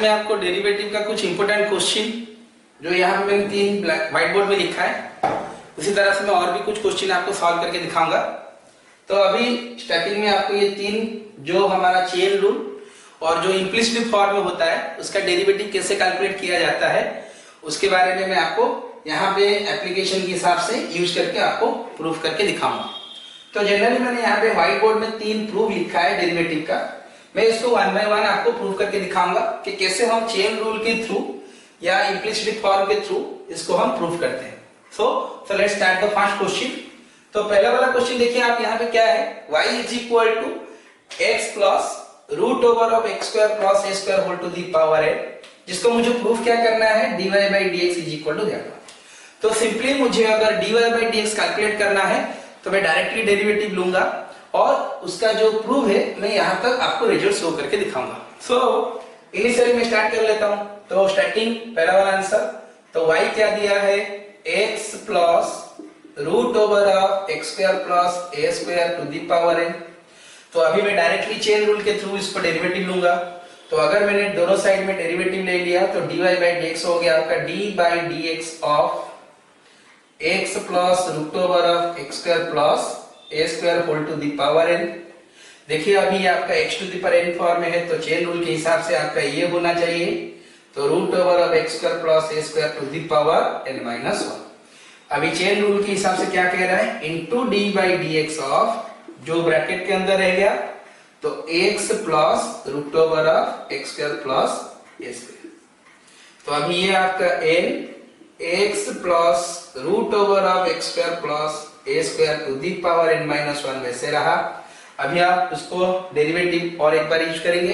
में आपको डेरिवेटिव का कुछ इंपोर्टेंट क्वेश्चन जो यहाँ पे मैंने 3 व्हाइट बोर्ड में लिखा है, उसी तरह से मैं और भी कुछ क्वेश्चन आपको सॉल्व करके दिखाऊंगा। तो अभी स्टार्टिंग में आपको ये 3 जो हमारा चेन रूल और जो इम्प्लिसिट फॉर्म में होता है उसका डेरिवेटिव कैसे कैलकुलेट किया जाता है उसके बारे में मैं आपको यहाँ पे एप्लीकेशन के हिसाब से यूज करके आपको प्रूफ करके दिखाऊंगा। तो जनरली मैंने यहाँ पे व्हाइट बोर्ड में 3 प्रूफ लिखा है डेरिवेटिव का। मैं इसको 1 बाय 1 आपको प्रूफ करके दिखाऊंगा कि कैसे हम चेन रूल के थ्रू या इम्प्लिसिट फॉर्म के थ्रू इसको हम प्रूफ करते हैं। So let's start the first question. तो पहला वाला क्वेश्चन देखिए आप यहाँ पे क्या है, y is equal to x plus root over of x square plus a square whole to the power n, जिसको मुझे प्रूफ क्या करना है, dy by dx is equal to that. तो सिंपली मुझे अगर dy बाई dx कैलकुलेट करना है तो मैं डायरेक्टली डेरिवेटिव लूंगा और उसका जो प्रूफ है मैं यहाँ तक आपको रिजल्ट शो करके दिखाऊंगा। सो इनिशियली मैं स्टार्ट कर लेता हूँ। तो स्टार्टिंग पहला वाला आंसर, तो y क्या दिया है, x plus root over of x square plus a square to the power n। तो अभी मैं डायरेक्टली चेन रूल के थ्रू इसको डेरिवेटिव लूंगा। तो अगर मैंने दोनों साइड में डेरिवेटिव ले लिया तो dy बाई dx हो गया आपका d by dx of x plus root over of x square plus a square whole to the power n। देखिए अभी आपका x to the power n form में है तो चेन रूल के हिसाब से आपका ये होना चाहिए, तो root over of x square plus a square to the power n minus 1। अभी चेन रूल के हिसाब से क्या कह रहा है, into d by dx of, जो ब्रैकेट के अंदर रह गया तो x plus root over of x square plus a square. तो अभी ये आपका n x plus root over of x square plus a square to the power n minus 1 वैसे रहा। अभी आप उसको डेरिवेटिव और एक बार यूज करेंगे।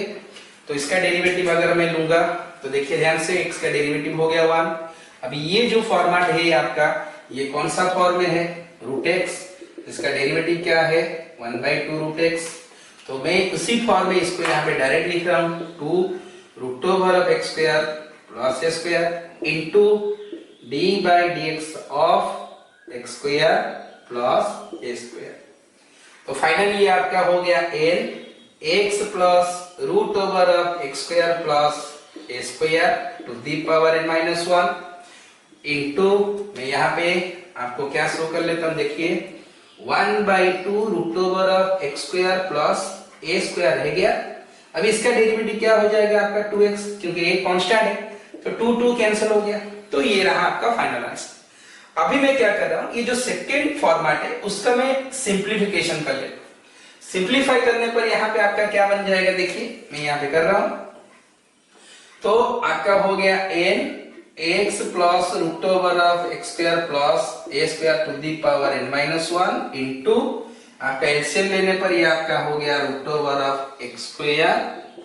तो इसका डेरिवेटिव अगर मैं लूंगा तो देखिए ध्यान से, x का डेरिवेटिव हो गया 1। अभी ये जो फॉर्मेट है आपका, ये कौन सा फॉर्म में है, रूट x, इसका डेरिवेटिव क्या है 1/2 रूट x। तो मैं उसी फॉर्म में इसको यहाँ पे डायरेक्ट लिख रहा हूँ, 2 root over of x square plus a square into d by dx of x square plus a square. तो फाइनली आपका हो गया n x plus root over of x square plus a square to the power n minus 1 into, मैं यहाँ पे आपको क्या show कर लेता हूँ, देखिए 1/2 root over of x square plus a square रह गया। अब इसका डेरिवेटिव क्या हो जाएगा आपका 2x, क्योंकि एक कांस्टेंट है तो 2 कैंसिल हो गया। तो ये रहा आपका फाइनल आंसर। अभी मैं क्या कर रहा हूं, ये जो सेकेंड फॉर्मेट है उसका मैं सिंप्लीफिकेशन कर लेता हूं। सिंप्लीफाई करने पर यहाँ पे आपका क्या बन जाएगा, देखिए मैं यहाँ पे कर रहा हूं। तो आपका हो गया n x plus root over of x square plus a square to the power n minus 1 into आपका एलसीएम लेने पर ये आपका हो गया root over of x square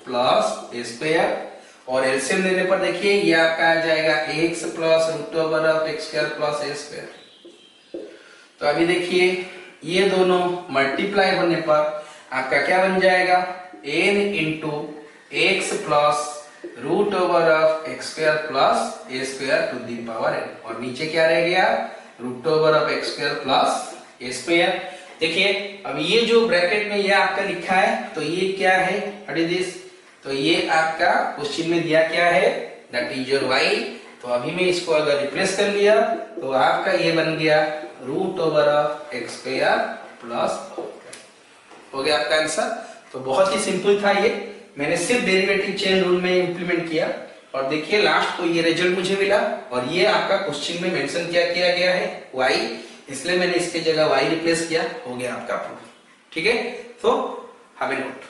plus a square, और एलसीएम लेने पर देखिए ये आपका आ जाएगा x plus root over of x square plus a square. तो अभी देखिए ये दोनों मल्टीप्लाई होने पर आपका क्या बन जाएगा, n into x plus root over of x square plus a square to the power n, और नीचे क्या रह गया, root over of x square plus a square. देखिए अब ये जो ब्रैकेट में ये आपका लिखा है तो ये क्या है, व्हाट इज दिस, तो ये आपका क्वेश्चन में दिया क्या है, दैट इज योर y। तो अभी मैं इसको अगर रिप्लेस कर लिया तो आपका ये बन गया root over of x square plus, हो गया आपका आंसर। तो बहुत ही सिंपल था ये, मैंने सिर्फ डेरिवेटिव चेन रूल में इंप्लीमेंट किया और देखिए लास्ट को ये रिजल्ट मुझे मिला। और ये आपका क्वेश्चन में मेंशन क्या किया गया है, y, इसलिए मैंने इसके जगह y रिप्लेस किया, हो गया आपका प्रूफ। ठीक है, तो हैव ए नोट।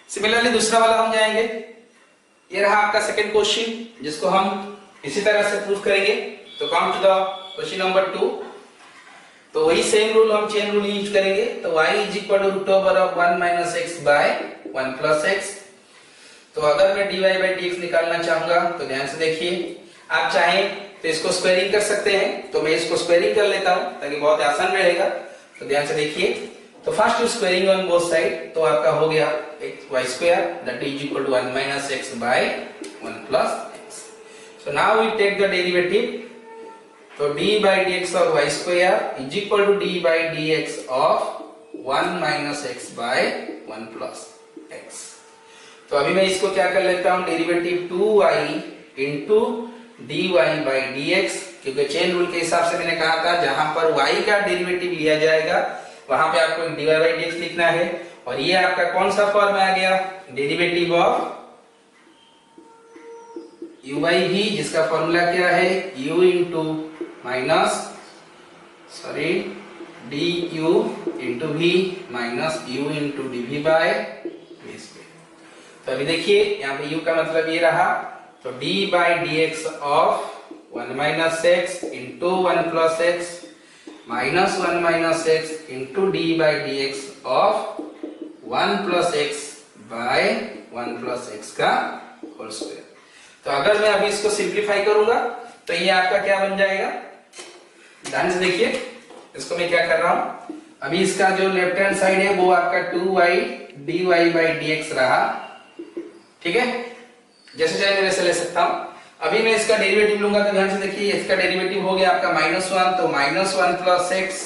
सिमिलरली दूसरा वाला हम जाएंगे। ये रहा आपका सेकंड क्वेश्चन जिसको हम इसी तरह से प्रूफ करेंगे। तो come to the question number 2। तो वही सेम रूल हम चेन रूल यूज करेंगे। तो y is equal to root over of 1 minus x by 1 plus x. तो अगर मैं dy बाई dx निकालना चाहूंगा तो ध्यान से देखिए, आप चाहें तो इसको स्क्वायरिंग कर सकते हैं, तो मैं इसको स्क्वायरिंग कर लेता हूं ताकि बहुत आसान रहेगा। तो ध्यान से देखिए, तो first squaring on both side, तो आपका हो गया y square that is equal to 1 minus x by 1 plus x. So now we take the derivative. तो d by dx of y square is equal to d by dx of 1 minus x by 1 plus x। तो अभी मैं इसको क्या कर लेता हूं, derivative 2y into dy by dx, क्योंकि चेन रूल के हिसाब से मैंने कहा था जहां पर y का डेरिवेटिव लिया जाएगा वहां पे आपको dy बाई dx लिखना है। और ये आपका कौन सा फॉर्म आ गया, derivative of u by v, जिसका फॉर्मूला क्या है, u into minus du into v minus u into dv by v square. तो अभी देखिए यहाँ पे u का मतलब ये रहा, तो d by dx of 1 minus x into 1 plus x minus 1 minus x into d by dx of 1 plus x by 1 plus x का होल स्क्वायर। तो अगर मैं अभी इसको सिंप्लीफाई करूंगा तो ये आपका क्या बन जाएगा, ध्यान से देखिए, इसको मैं क्या कर रहा हूं, अभी इसका जो लेफ्ट हैंड साइड है वो आपका 2y dy बाई dx रहा, ठीक है, जैसे चाहे मैं वैसे ले सकता हूं। अभी मैं इसका डेरिवेटिव लूंगा तो ध्यान से देखिए, इसका डेरिवेटिव हो गया आपका -1, तो -1 प्लस एक्स,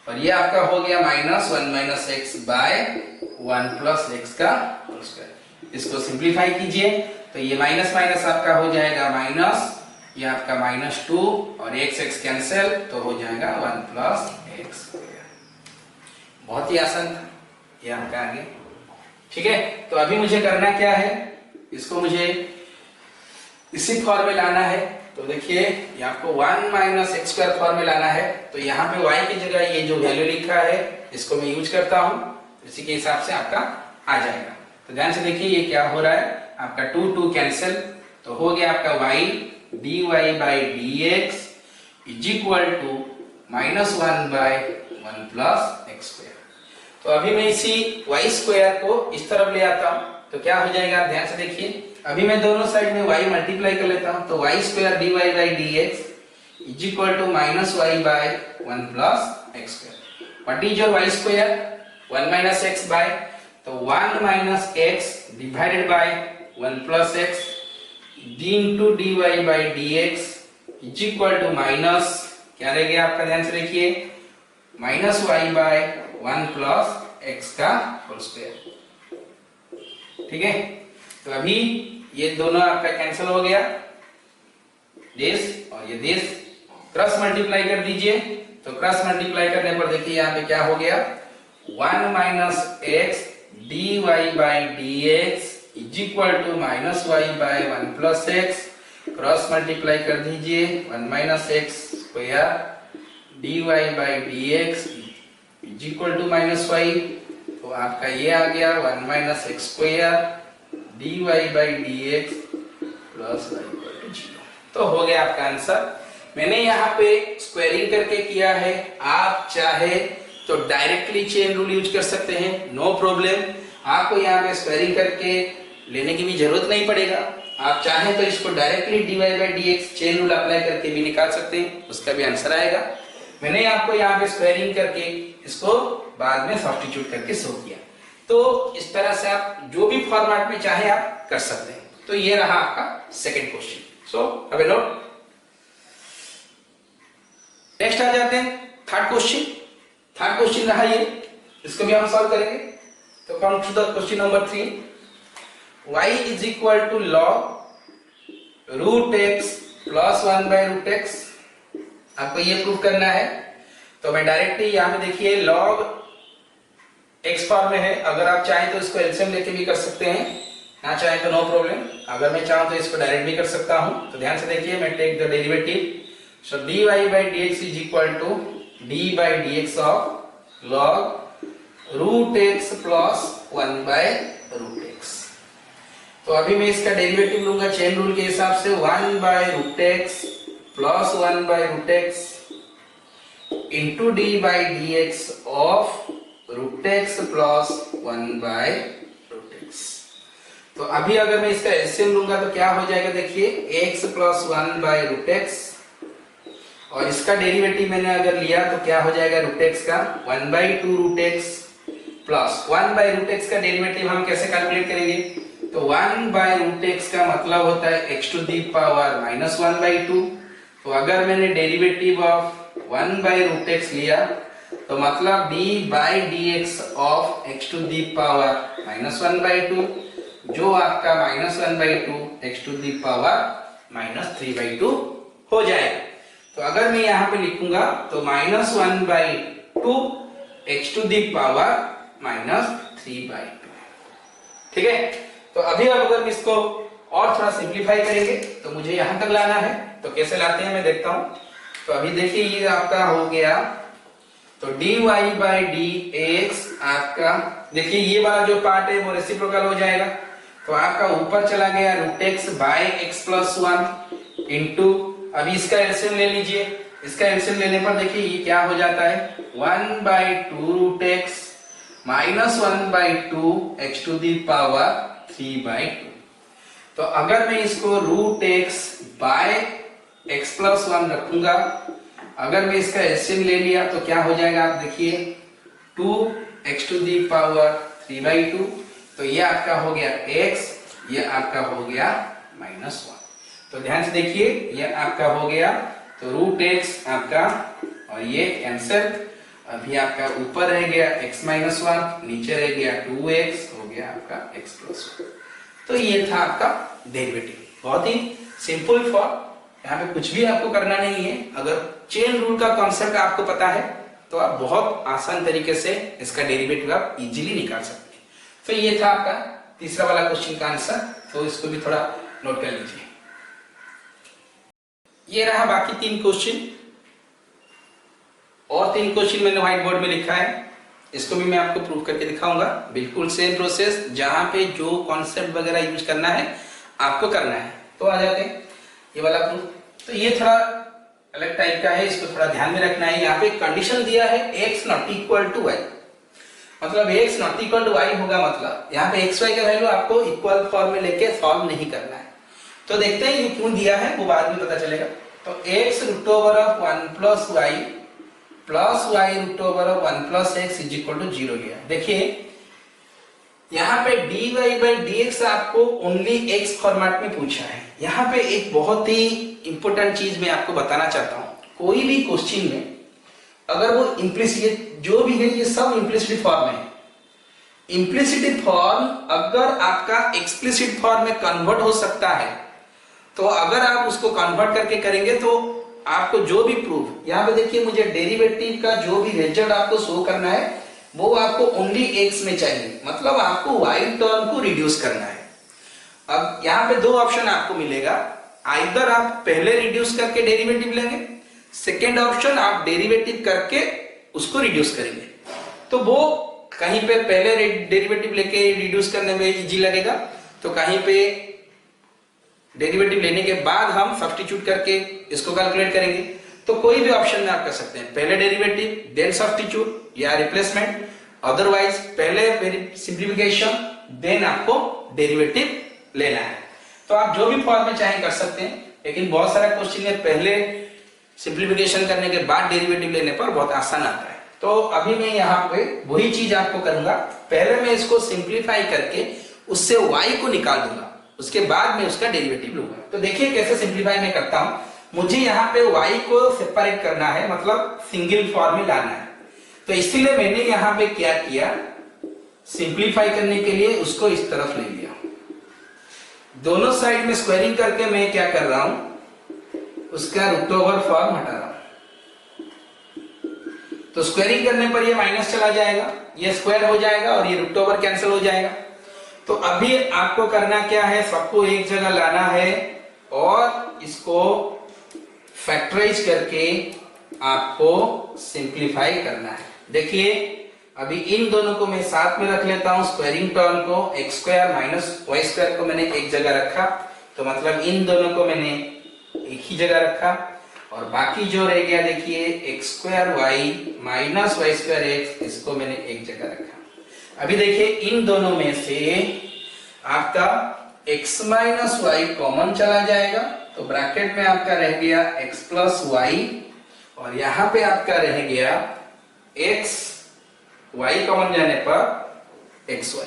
और ये आपका हो गया -1 minus x by 1 plus x का होल स्क्वायर। इसको सिंप्लीफाई कीजिए तो ये माइनस माइनस आपका हो जाएगा माइनस, ये आपका -2 और x कैंसिल, तो हो जाएगा 1 प्लस एक्स स्क्वायर। बहुत ही आसान था ये आपका आगे, ठीक है। तो अभी मुझे करना क्या है, इसको मुझे इसी फॉर्म में लाना है। तो देखिए ये आपको 1 माइनस एक्स स्क्वायर फॉर्म में लाना है, तो यहाँ पे y की जगह ये जो वैल्यू लिखा है इसको मैं यूज करता हूँ, इसी के हिसाब से आपका आ जाएगा। तो ध्यान से देखिए ये क्या हो रहा है, आपका 2 कैंसिल, तो हो गया आपका y dy by dx is equal to -1 by 1 plus x square. तो अभी मैं इसी y स्क्वायर को इस तरफ ले आता हूं, तो क्या हो जाएगा, ध्यान से देखिए, अभी मैं दोनों साइड में y मल्टीप्लाई कर लेता हूं, तो y square dy by dx is equal to -y by 1 plus x square. What is your y square, 1 minus x by, तो 1 minus x divided by 1 plus x d into dy by dx is equal to minus, क्या रह गया आपका, ध्यान से देखिए, -y by 1 plus x का whole square, ठीक है। तो अभी ये दोनों आपका कैंसिल हो गया, दिस और ये दिस, क्रॉस मल्टीप्लाई कर दीजिए, तो क्रॉस मल्टीप्लाई करने पर देखिए यहाँ पे क्या हो गया, 1 minus x dy by dx is equal to -y by 1 plus x, cross multiply कर दीजिए, 1 minus x square dy by dx is equal to -y, तो आपका ये आ गया 1 minus x square dy by dx plus y equal to 0। तो हो गया आपका आंसर। मैंने यहाँ पे स्क्वायरिंग करके किया है, आप चाहे तो डायरेक्टली चेन रूल यूज कर सकते हैं, नो प्रॉब्लम, आपको यहाँ पे स्क्वायरिंग करके लेने की भी जरूरत नहीं पड़ेगा। आप चाहें तो इसको directly dy by dx chain rule apply करके भी निकाल सकते हैं, उसका भी आंसर आएगा। मैंने आपको यहाँ पे स्क्वायरिंग करके इसको बाद में सब्स्टिट्यूट करके शो किया। तो इस तरह से आप जो भी फॉर्मेट में चाहे आप कर सकते हैं। तो ये रहा आपका second question. So have a note. Next आ जाते हैं थर्ड क्वेश्चन। थर्ड क्वेश्चन रहा ये, इसको भी हम सॉल्व करेंगे। तो come to the question number 3। y is equal to log root x plus 1 by root x, आपको ये प्रूव करना है। तो मैं डायरेक्टली यहाँ पे देखिए log x फॉर्म में है, अगर आप चाहें तो इसको एलसीएम लेके भी कर सकते हैं, ना चाहें तो नो प्रॉब्लम। अगर मैं चाहूं तो इसको डायरेक्ट भी कर सकता हूं। तो ध्यान से देखिए, मैं take the derivative, so dy by dx is equal to d by dx of log root x plus 1 by root x. तो अभी मैं इसका डेरिवेटिव लूंगा चेन रूल के हिसाब से, 1 by root x plus 1 by root x into d by dx of root x plus 1 by root x. तो अभी अगर मैं इसका एलसीएम लूंगा तो क्या हो जाएगा, देखिए x plus 1 by root x, और इसका डेरिवेटिव मैंने अगर लिया तो क्या हो जाएगा, रूट एक्स का 1 by 2 root x plus 1 by root x का डेरिवेटिव हम कैसे कैलकुलेट करेंगे, तो 1 बाई रूट एक्स का मतलब होता है x to the power minus 1 by 2। तो अगर मैंने derivative of 1 by root x लिया तो मतलब d by dx of x to the power -1/2, जो आपका -1/2 x टू दी पावर -3/2 हो जाएगा। तो अगर मैं यहाँ पे लिखूंगा तो -1/2 x टू दी पावर -3/2, ठीक है। तो अभी अब अगर इसको और थोड़ा सिंप्लीफाई करेंगे तो मुझे यहां तक लाना है, तो कैसे लाते हैं मैं देखता हूं। तो अभी देखिए ये आपका हो गया, तो dy/dx आपका, देखिए ये वाला जो पार्ट है वो रेसिप्रोकल हो जाएगा, तो आपका ऊपर चला गया √x/x+1 इंटू, अभी इसका एलसीएम ले लीजिए, इसका एलसीएम लेने पर देखिए ये क्या हो जाता है 1/2 -1/2 x टू दी पावर 3/2। तो अगर मैं इसको √x/x+1 रखूंगा, अगर मैं इसका एलसीएम ले लिया तो क्या हो जाएगा आप देखिए 2x टू दी पावर 3/2, तो ये आपका हो गया x, ये आपका हो गया -1। तो ध्यान से देखिए ये आपका हो गया, तो √x आपका और ये कैंसिल, अभी आपका ऊपर रह गया x-1, नीचे रह गया 2x, हो गया आपका x+1। तो ये था आपका डेरिवेटिव, बहुत ही सिंपल फॉर्म, यहाँ पे कुछ भी आपको करना नहीं है। अगर चेन रूल का कॉन्सेप्ट आपको पता है तो आप बहुत आसान तरीके से इसका डेरिवेटिव आप इजीली निकाल सकते हैं। तो ये था आपका तीसरा वाला क्वेश्चन का आंसर, तो इसको भी थोड़ा नोट कर लीजिए। ये रहा बाकी 3 क्वेश्चन, और 3 क्वेश्चन मैंने व्हाइट बोर्ड में लिखा है, इसको भी मैं आपको प्रूव करके दिखाऊंगा। बिल्कुल सेम प्रोसेस, जहां पे जो कॉन्सेप्ट वगैरह यूज करना है आपको करना है। तो आ जाते हैं ये वाला प्रूफ। तो ये थोड़ा अलग टाइप का है, इसको थोड़ा ध्यान में रखना है। यहाँ पे कंडीशन दिया है x not equal to y, मतलब x not equal to y होगा, मतलब यहाँ पे x y का वैल्यू आपको इक्वल फॉर्म में लेके सॉल्व नहीं करना है। तो देखते हैं ये क्यों दिया है, वो बाद में पता चलेगा। तो x √1 + y plus y √1 + x is equal to 0 लिया। देखिए यहाँ पे dy/dx आपको ओनली x फॉर्मेट में पूछा है। यहाँ पे एक बहुत ही इंपॉर्टेंट चीज मैं आपको बताना चाहता हूँ, कोई भी क्वेश्चन में अगर वो इम्प्लिसिट जो भी है, ये सब इम्प्लिसिट फॉर्म है। इम्प्लिसिट फॉर्म अगर आपका एक्सप्लिसिट फॉर्म में कन्वर्ट हो सकता है, तो अगर आप उसको कन्वर्ट करके करेंगे तो आपको जो भी प्रूफ, यहाँ पे देखिए मुझे डेरिवेटिव का जो भी रिजल्ट आपको शो करना है वो आपको ओनली x में चाहिए, मतलब आपको y टर्म को रिड्यूस करना है। अब यहाँ पे 2 ऑप्शन आपको मिलेगा, आइदर आप पहले रिड्यूस करके डेरिवेटिव लेंगे, सेकेंड ऑप्शन आप डेरिवेटिव करके उसको रिड्यूस करेंगे। तो वो कहीं पे पहले डेरिवेटिव लेके रिड्यूस करने में इजी लगेगा, तो कहीं पे डेरिवेटिव लेने के बाद हम सब्स्टिट्यूट करके इसको कैलकुलेट करेंगे। तो कोई भी ऑप्शन में आप कर सकते हैं, पहले डेरिवेटिव देन सब्स्टिट्यूट या रिप्लेसमेंट, अदरवाइज पहले सिंप्लीफिकेशन देन आपको डेरिवेटिव लेना है। तो आप जो भी फॉर्म में चाहे कर सकते हैं, लेकिन बहुत सारा क्वेश्चन में पहले सिंप्लीफिकेशन करने के बाद डेरिवेटिव लेने पर बहुत आसान आता है। तो अभी मैं यहाँ पे वही चीज आपको करूंगा, पहले मैं इसको सिंप्लीफाई करके उससे y को निकाल दूंगा, उसके बाद में उसका डेरिवेटिव लूंगा। तो देखिए कैसे सिंप्लीफाई मैं करता हूं। मुझे यहाँ पे y को सेपरेट करना है, मतलब सिंगल फॉर्म में लाना है। तो इसलिए मैंने यहाँ पे क्या किया, सिंप्लीफाई करने के लिए उसको इस तरफ ले लिया, दोनों साइड में स्क्वायरिंग करके मैं क्या कर रहा हूं, उसका रूट ओवर फॉर्म हटा रहा हूं। तो स्क्वायरिंग करने पर ये माइनस चला जाएगा, ये स्क्वायर हो जाएगा और ये रूट ओवर कैंसिल हो जाएगा। तो अभी आपको करना क्या है, सबको एक जगह लाना है और इसको फैक्टराइज करके आपको सिंप्लीफाई करना है। देखिए अभी इन दोनों को मैं साथ में रख लेता हूं, स्क्वायरिंग टर्म को x² - y² को मैंने एक जगह रखा, तो मतलब इन दोनों को मैंने एक ही जगह रखा, और बाकी जो रह गया देखिए x² y - y²x, इसको मैंने एक जगह रखा। अभी देखिए इन दोनों में से आपका x - y कॉमन चला जाएगा, तो ब्रैकेट में आपका रह गया x + y, और यहां पे आपका रह गया x, y कॉमन जाने पर xy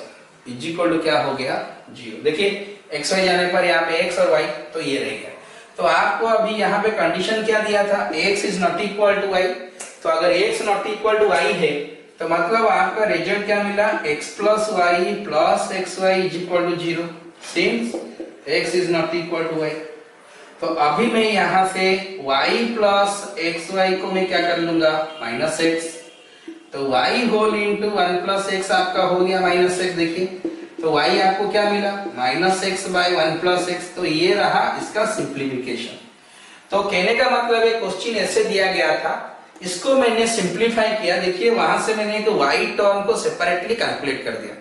इज इक्वल टू क्या हो गया 0। देखिए xy जाने पर यहाँ पे x और y, तो ये रह गया। तो आपको अभी यहाँ पे कंडीशन क्या दिया था, x is not equal to y। तो अगर x not equal to y है तो मतलब आपका रिजल्ट क्या मिला, x plus y plus x y is equal to 0 since x is not equal to y। तो अभी मैं यहां से y प्लस एक्स वाई को मैं क्या कर लूंगा, माइनस एक्स। तो y whole into one plus x आपका हो गया माइनस एक्स। देखिए तो y आपको क्या मिला, minus x by one plus x. तो ये रहा इसका सिंप्लीफिकेशन। तो कहने का मतलब है क्वेश्चन ऐसे दिया गया था, इसको मैंने सिंप्लीफाई किया। देखिए वहां से मैंने एक y टर्म को सेपरेटली कैलकुलेट कर दिया।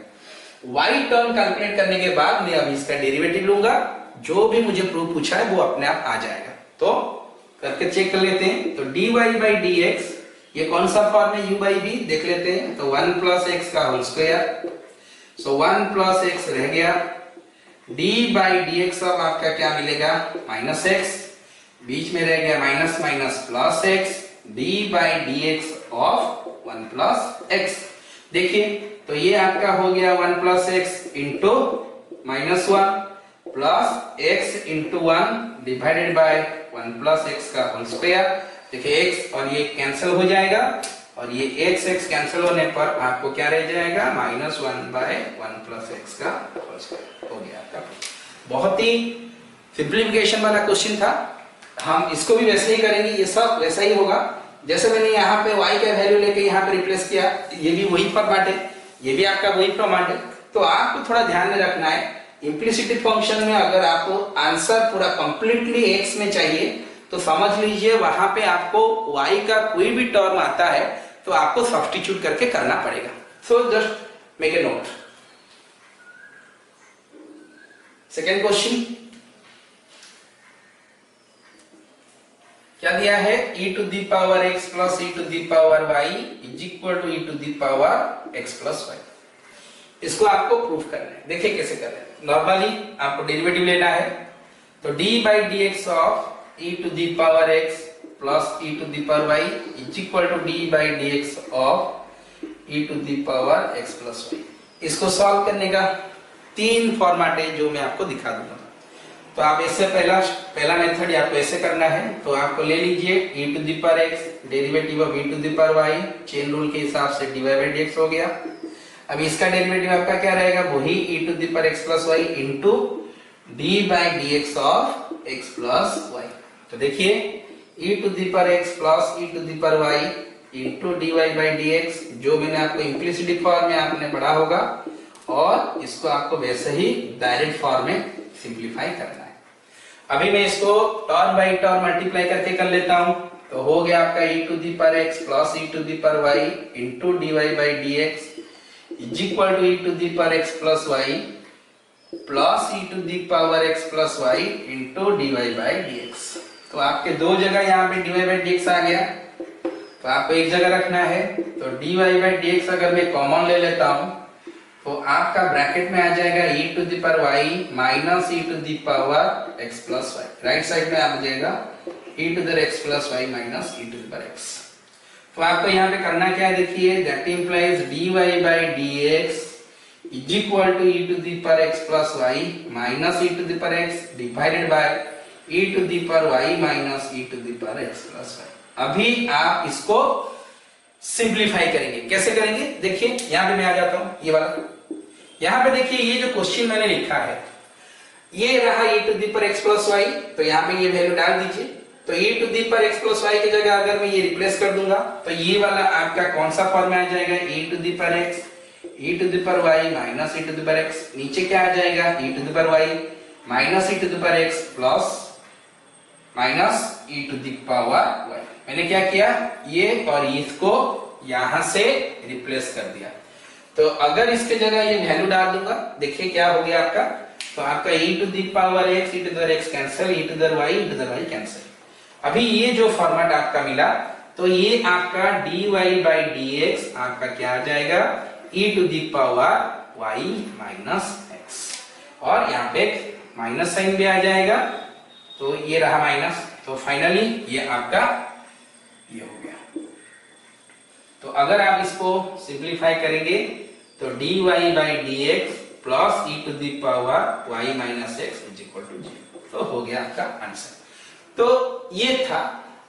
y टर्म कैलकुलेट करने के बाद मैं अभी इसका डेरिवेटिव लूंगा, जो भी मुझे प्रूफ पूछा है वो अपने आप आ जाएगा। तो करके चेक कर लेते हैं। तो dy बाई डी एक्स, ये कौन सा फॉर्म है, u बाई v, देख लेते हैं। तो 1 प्लस एक्स का होल स्क्वायर, सो 1 प्लस एक्स रह गया, d बाई डी एक्स अब आपका क्या मिलेगा, माइनस एक्स, बीच में रह गया minus minus plus x, d by d x of 1 plus x. देखिए तो ये आपका हो गया 1 plus x into minus 1 plus x into 1 divided by 1 plus x का होल स्क्वायर। देखिए x और ये कैंसिल हो जाएगा, और ये x कैंसिल होने पर आपको क्या रह जाएगा, माइनस 1 बाय 1 प्लस एक्स का होल स्क्वायर हो गया आपका। बहुत ही सिंप्लीफिकेशन वाला क्वेश्चन था। हम इसको भी वैसे ही करेंगे, ये सब वैसा ही होगा जैसे मैंने यहाँ पे y का वैल्यू लेके यहाँ पे रिप्लेस किया। ये भी वही फॉर्मेट है, ये भी आपका वही फॉर्मेट है। तो आपको थोड़ा ध्यान में रखना है, इम्प्लिसिट फंक्शन में अगर आपको आंसर पूरा कंप्लीटली x में चाहिए तो समझ लीजिए वहां पे आपको y का कोई भी टर्म आता है तो आपको सब्स्टिट्यूट करके करना पड़ेगा। So just make a note. Second question क्या दिया है, e to the power x plus e to the power y is equal to e to the power x plus y। इसको आपको प्रूफ करना है। देखिए कैसे कर रहे हैं। नॉर्मली आपको डेरिवेटिव लेना है। तो d by d x of e to the power x plus e to the power y is equal to d by d x of e to the power x plus y। इसको solve करने का 3 format है जो मैं आपको दिखा दूंगा। तो आप इससे पहला मेथड आपको ऐसे करना है। तो आपको ले लीजिए e to the power x derivative of e to the power y, chain rule के हिसाब से dy बाई dx हो गया। अब इसका डेरिवेटिव आपका क्या रहेगा, वही e to the power x plus y into d by dx of x plus y। तो देखिए e to the power x plus e to the power y into dy by dx, जो मैंने आपको implicit form में आपने पढ़ा होगा, और इसको आपको वैसे ही डायरेक्ट फॉर्म में सिंप्लीफाई करना है। अभी मैं इसको टर्म बाई टर्म मल्टीप्लाई करके कर लेता हूं। तो हो गया आपका e to the power x plus e to the power y into dy by dx is equal to e to the power x plus y plus e to the power x plus y into dy by dx। तो आपके दो जगह यहाँ पे dy by dx आ गया, तो आपको एक जगह रखना है। तो dy बाई dx अगर मैं कॉमन ले लेता हूं तो आपका ब्रैकेट में आ जाएगा e to the power y minus e to the power x plus y। Right side में आ जाएगा e to the x plus y minus e to the power x। तो आपको यहाँ पे करना क्या है, देखिए that implies dy by dx is equal to e to the power x plus y minus e to the power x divided by e to the power y minus e to the power x plus y। अभी आप इसको simplify करेंगे। कैसे करेंगे, देखिए यहाँ पे मैं आ जाता हूँ, ये वाला। यहाँ पे देखिए ये जो क्वेश्चन मैंने लिखा है ये रहा e to the power x plus y। तो यहाँ पे ये वैल्यू डाल दीजिए। तो e to the power x plus y की जगह अगर मैं ये रिप्लेस कर दूंगा तो ये वाला आपका कौन सा फॉर्म में आ जाएगा, e to the power x e to the power y minus e to the power x। नीचे क्या आ जाएगा, e to the power y minus e to the power x plus minus e to the power y। मैंने क्या किया, ये और इसको यहां से रिप्लेस कर दिया। तो अगर इसके जगह ये वैल्यू डाल दूंगा, देखिए क्या हो गया आपका। तो आपका e to the power x e to the power x cancel, e to the y e to the y cancel. अभी ये जो फॉर्मेट आपका मिला तो ये आपका dy बाई dx आपका क्या आ जाएगा, e to the power y minus x, और यहाँ पे माइनस साइन भी आ जाएगा। तो ये रहा माइनस। तो फाइनली ये आपका ये हो गया। तो अगर आप इसको सिंप्लीफाई करेंगे तो dy by dx plus e to the power y minus x is equal to 0। तो हो गया आपका आंसर। तो ये था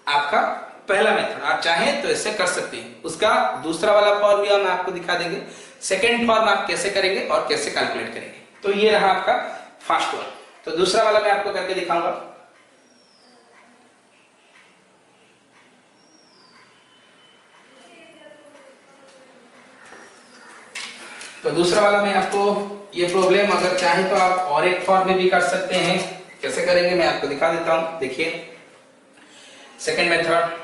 आपका पहला मेथड। आप चाहें तो ऐसे कर सकते हैं। उसका दूसरा वाला फॉर्म भी हम आपको दिखा देंगे, सेकेंड फॉर्म आप कैसे करेंगे और कैसे कैलकुलेट करेंगे। तो ये रहा आपका फर्स्ट वन। तो दूसरा वाला मैं आपको करके दिखाऊंगा। तो दूसरा वाला मैं आपको ये प्रॉब्लम अगर चाहे तो आप और एक फॉर्म में भी कर सकते हैं। कैसे करेंगे मैं आपको दिखा देता हूं। देखिए second method,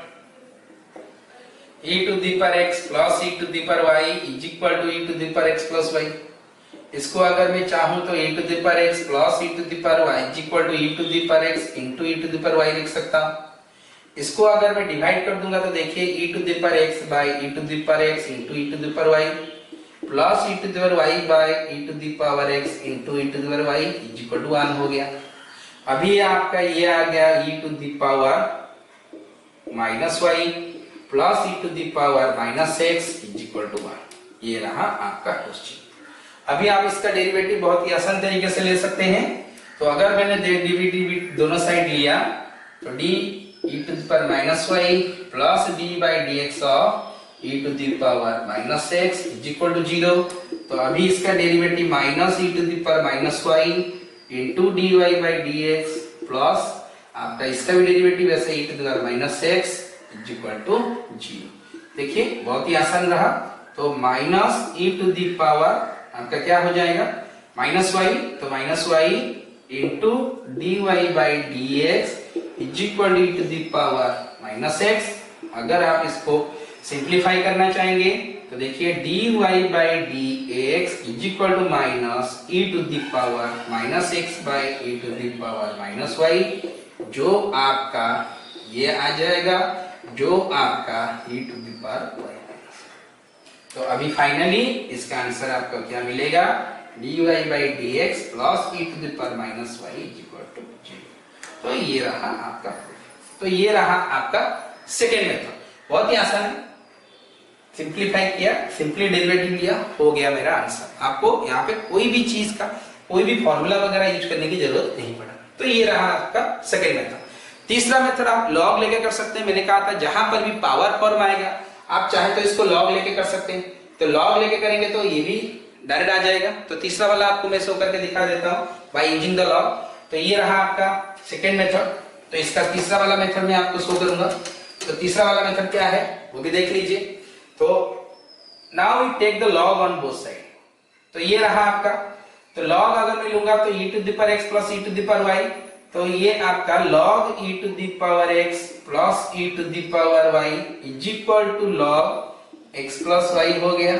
e to the power x plus e to the power y is equal to e to the power x plus y। इसको अगर मैं चाहूं तो e to the power x plus e to the power y is equal to e to the power x into e to the power y लिख सकता हूं। इसको अगर मैं डिवाइड कर दूंगा तो देखिए e to the power x by e to the power x into e to the power y plus e to the power y by e to the power x into e to the power y is equal to 1 हो गया। अभी आपका ये आ गया e to the power minus y plus e to the power minus x is equal to 1। ये रहा आपका क्वेश्चन। अभी आप इसका डेरिवेटिव बहुत ही आसान तरीके से ले सकते हैं। तो अगर मैंने डेरिवेटिव दोनों साइड लिया तो d e to the power minus y plus d by dx of e to the power minus x is equal to 0। तो अभी इसका derivative minus e to the power minus y into dy by dx plus आपका इसका भी derivative ऐसे e to the power minus x is equal to 0। देखिए बहुत ही आसान रहा। तो minus e to the power आपका क्या हो जाएगा माइनस y, तो minus y into dy by dx is equal to e to the power minus x। अगर आप इसको सिंप्लीफाई करना चाहेंगे तो देखिए dy by dx is equal to minus e to the power minus x by e to the power minus y, जो आपका ये आ जाएगा, जो आपका e to the power y। तो अभी फाइनली इसका आंसर आपका क्या मिलेगा dy by dx plus e to the power minus y is equal to 0। तो ये रहा आपका सेकेंड मेथड। बहुत ही आसान है, सिंप्लीफाई किया, सिंपली डेरिवेटिव लिया, हो गया मेरा आंसर। आपको यहाँ पे कोई भी चीज का कोई भी फॉर्मूला वगैरह यूज करने की जरूरत नहीं पड़ा। तो ये रहा आपका सेकेंड मेथड। तीसरा मेथड आप लॉग लेके कर सकते हैं। मैंने कहा था जहां पर भी पावर फॉर्म आएगा आप चाहे तो इसको लॉग लेके कर सकते हैं। तो लॉग लेके करेंगे तो ये भी डायरेक्ट आ जाएगा। तो तीसरा वाला आपको मैं शो करके दिखा देता हूँ बाय यूजिंग द लॉग। तो ये रहा आपका सेकेंड मेथड। तो इसका तीसरा वाला मेथड मैं आपको शो करूंगा। तो तीसरा वाला मेथड क्या है वो भी देख लीजिए। तो now we take the log on both side. तो ये रहा आपका। तो लॉग अगर मैं लूंगा तो e to the power x plus e to the power y, तो ये आपका log e to the power x plus e to the power y is equal to log x plus y हो गया।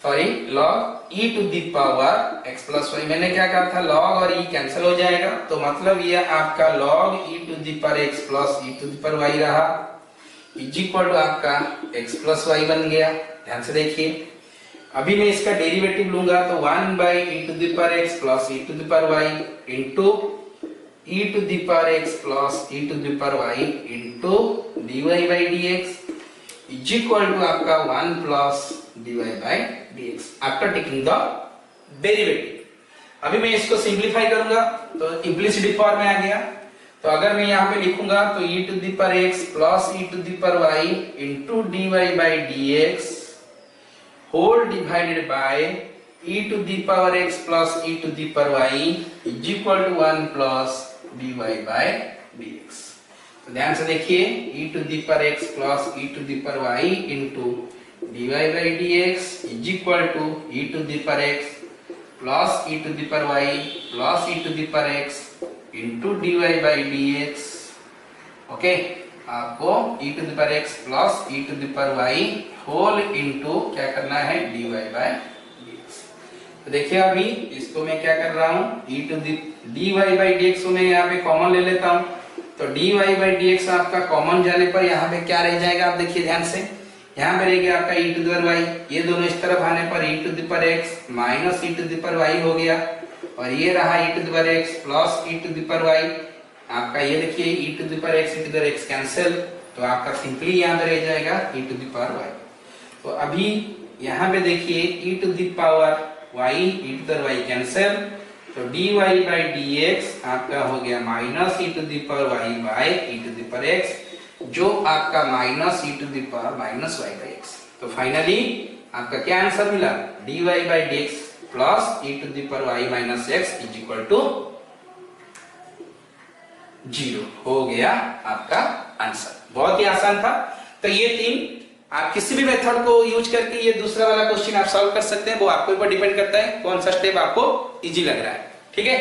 Sorry log e to the power x plus y। मैंने क्या कहा था log और e कैंसिल हो जाएगा, तो मतलब ये आपका log e to the power x plus e to the power y रहा इज इक्वल टू आपका x प्लस y बन गया। ध्यान से देखिए। अभी मैं इसका डेरिवेटिव लूंगा तो 1 by e to the power x plus e to the power y into e to the power x plus e to the power y into dy by dx is equal to आपका 1 plus dy by dx after taking the derivative. अभी मैं इसको simplify करूंगा तो implicit form में आ गया। तो अगर मैं यहाँ पे लिखूंगा तो e to the power x plus e to the power y into dy by dx whole divided by e to the power x plus e to the power y is equal to 1 plus dy by dx। तो ध्यान से देखिए e to the power x plus e to the power y into dy by dx is equal to e to the power x plus e to the power y plus e to the power x into dy by dx। Okay, आपको e to the power x plus e to the power y whole into क्या करना है dy by dx। तो देखिए अभी इसको मैं क्या कर रहा हूँ e to dy by dx को मैं यहाँ पे कॉमन ले लेता हूँ। तो dy बाय dx आपका कॉमन जाने पर यहाँ पे क्या रह जाएगा आप देखिए ध्यान से। यहाँ पे रहेगा आपका e to the power y, ये दोनों इस तरफ आने पर e to the power x minus e to the power y हो गया, और ये रहा e to the power x plus e to the power y। आपका ये देखिए e to the power x e to the power x cancel, तो आपका सिंपली यहाँ पे रह जाएगा e to the power y। तो अभी यहाँ पे देखिए e to the power y e to the power y cancel, तो dy बाई dx आपका हो गया minus e to the power y by e to the power x, जो आपका minus e to the power minus y by x. तो finally आपका क्या answer मिला, dy by d x plus e to the power y minus x is equal to 0 हो गया आपका answer. बहुत ही आसान था। तो ये तीन आप किसी भी मेथड को यूज करके ये दूसरा वाला क्वेश्चन आप सॉल्व कर सकते हैं, वो आपके ऊपर डिपेंड करता है कौन सा स्टेप आपको इजी लग रहा है। ठीक है,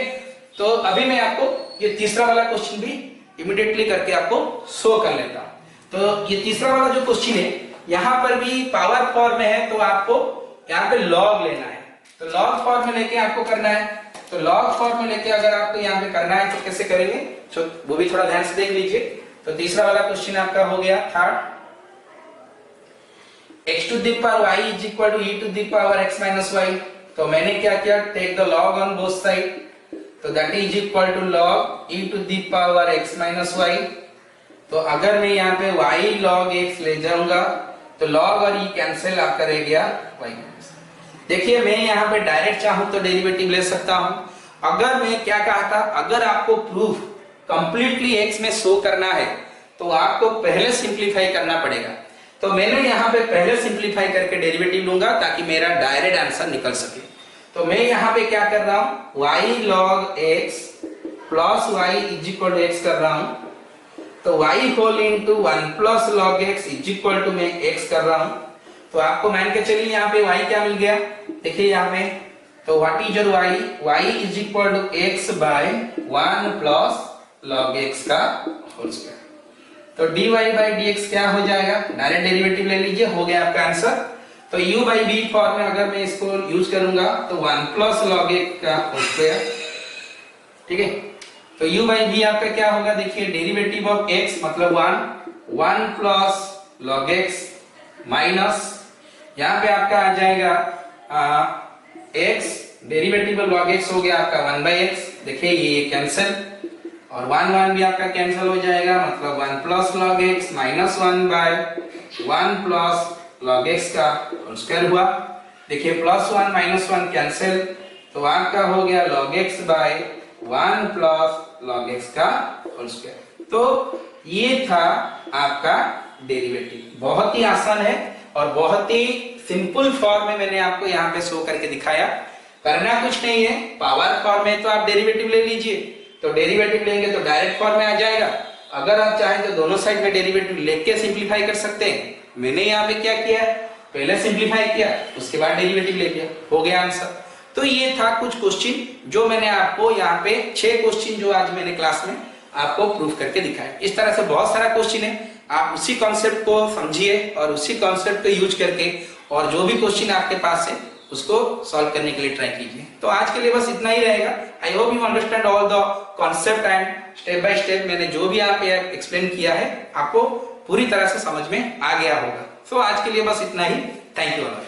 तो अभी मैं आपको ये तीसरा वाला क्वेश्चन भी इमीडिएटली करके आपको शो कर लेता हूं। तो ये तीसरा वाला जो क्वेश्चन है यहां पर भी पावर फॉर्म में है, तो आपको यहाँ पे लॉग लेना है। तो लॉग फॉर्म में लेके आपको करना है। तो लॉग फॉर्म में लेके अगर आपको यहाँ पे करना है तो कैसे करेंगे, तो वो भी थोड़ा ध्यान से देख लीजिए। तो तीसरा वाला क्वेश्चन आपका हो गया third, x to the power y is equal to e to the power x minus y। तो मैंने क्या किया, take the log on both side, तो that is equal to log e to the power x minus y। तो अगर मैं यहाँ पे y log x ले जाऊंगा तो log और e कैंसिल आपका रह गया y। देखिए मैं यहाँ पे डायरेक्ट चाहूं तो डेरिवेटिव ले सकता हूं। अगर मैं क्या कहा था, अगर आपको प्रूफ कंप्लीटली x में शो करना है तो आपको पहले सिंप्लीफाई करना पड़ेगा। तो मैंने यहाँ पे पहले सिंप्लीफाई करके डेरिवेटिव लूंगा ताकि मेरा डायरेक्ट आंसर निकल सके। तो मैं यहाँ पे क्या कर रहा हूँ, y log x plus y is equal to x कर रहा हूँ। तो y whole into 1 plus log x is equal to मैं x कर रहा हूँ। तो आपको मान के चलिए यहाँ पे y क्या मिल गया, देखिए यहाँ पे, तो what is your y, y is equal to x by 1 plus log x का होल स्क्वायर। तो dy बाई dx क्या हो जाएगा, डायरेक्ट डेरिवेटिव ले लीजिए, हो गया आपका आंसर। तो u बाई v फॉर्म में अगर मैं इसको यूज करूंगा तो 1 प्लस log x का होल स्क्वायर। ठीक है, तो u बाई v आपका क्या होगा, देखिए डेरिवेटिव ऑफ x मतलब 1 प्लस log x माइनस यहाँ पे आपका आ जाएगा x, derivative of log x हो गया आपका 1 बाई x। देखिए ये कैंसिल और 1 भी आपका कैंसिल हो जाएगा, मतलब 1 plus log x minus 1 by 1 plus log x का होल स्क्वायर हुआ। देखिए प्लस 1 माइनस 1 कैंसिल, तो आपका हो गया log x by 1 plus log x का होल स्क्वायर। तो ये था आपका डेरिवेटिव। बहुत ही आसान है और बहुत ही सिंपल फॉर्म में मैंने आपको यहाँ पे शो करके दिखाया। करना कुछ नहीं है, पावर फॉर्म में तो आप डेरिवेटिव ले लीजिए, तो डेरिवेटिव लेंगे तो डायरेक्ट फॉर्म में आ जाएगा। अगर आप चाहें तो दोनों साइड में डेरिवेटिव लेके सिंप्लीफाई कर सकते हैं। मैंने यहाँ पे क्या किया, पहले सिंप्लीफाई किया उसके बाद डेरिवेटिव ले लिया, हो गया आंसर। तो ये था कुछ क्वेश्चन जो मैंने आपको यहाँ पे 6 क्वेश्चन जो आज मैंने क्लास में आपको प्रूफ करके दिखाया। इस तरह से बहुत सारा क्वेश्चन है, आप उसी कॉन्सेप्ट को समझिए और उसी कॉन्सेप्ट को यूज करके और जो भी क्वेश्चन आपके पास है उसको सॉल्व करने के लिए ट्राई कीजिए। तो आज के लिए बस इतना ही रहेगा। I hope you understand all the concept and step by step मैंने जो भी आप एक्सप्लेन किया है आपको पूरी तरह से समझ में आ गया होगा। सो आज के लिए बस इतना ही। Thank you all.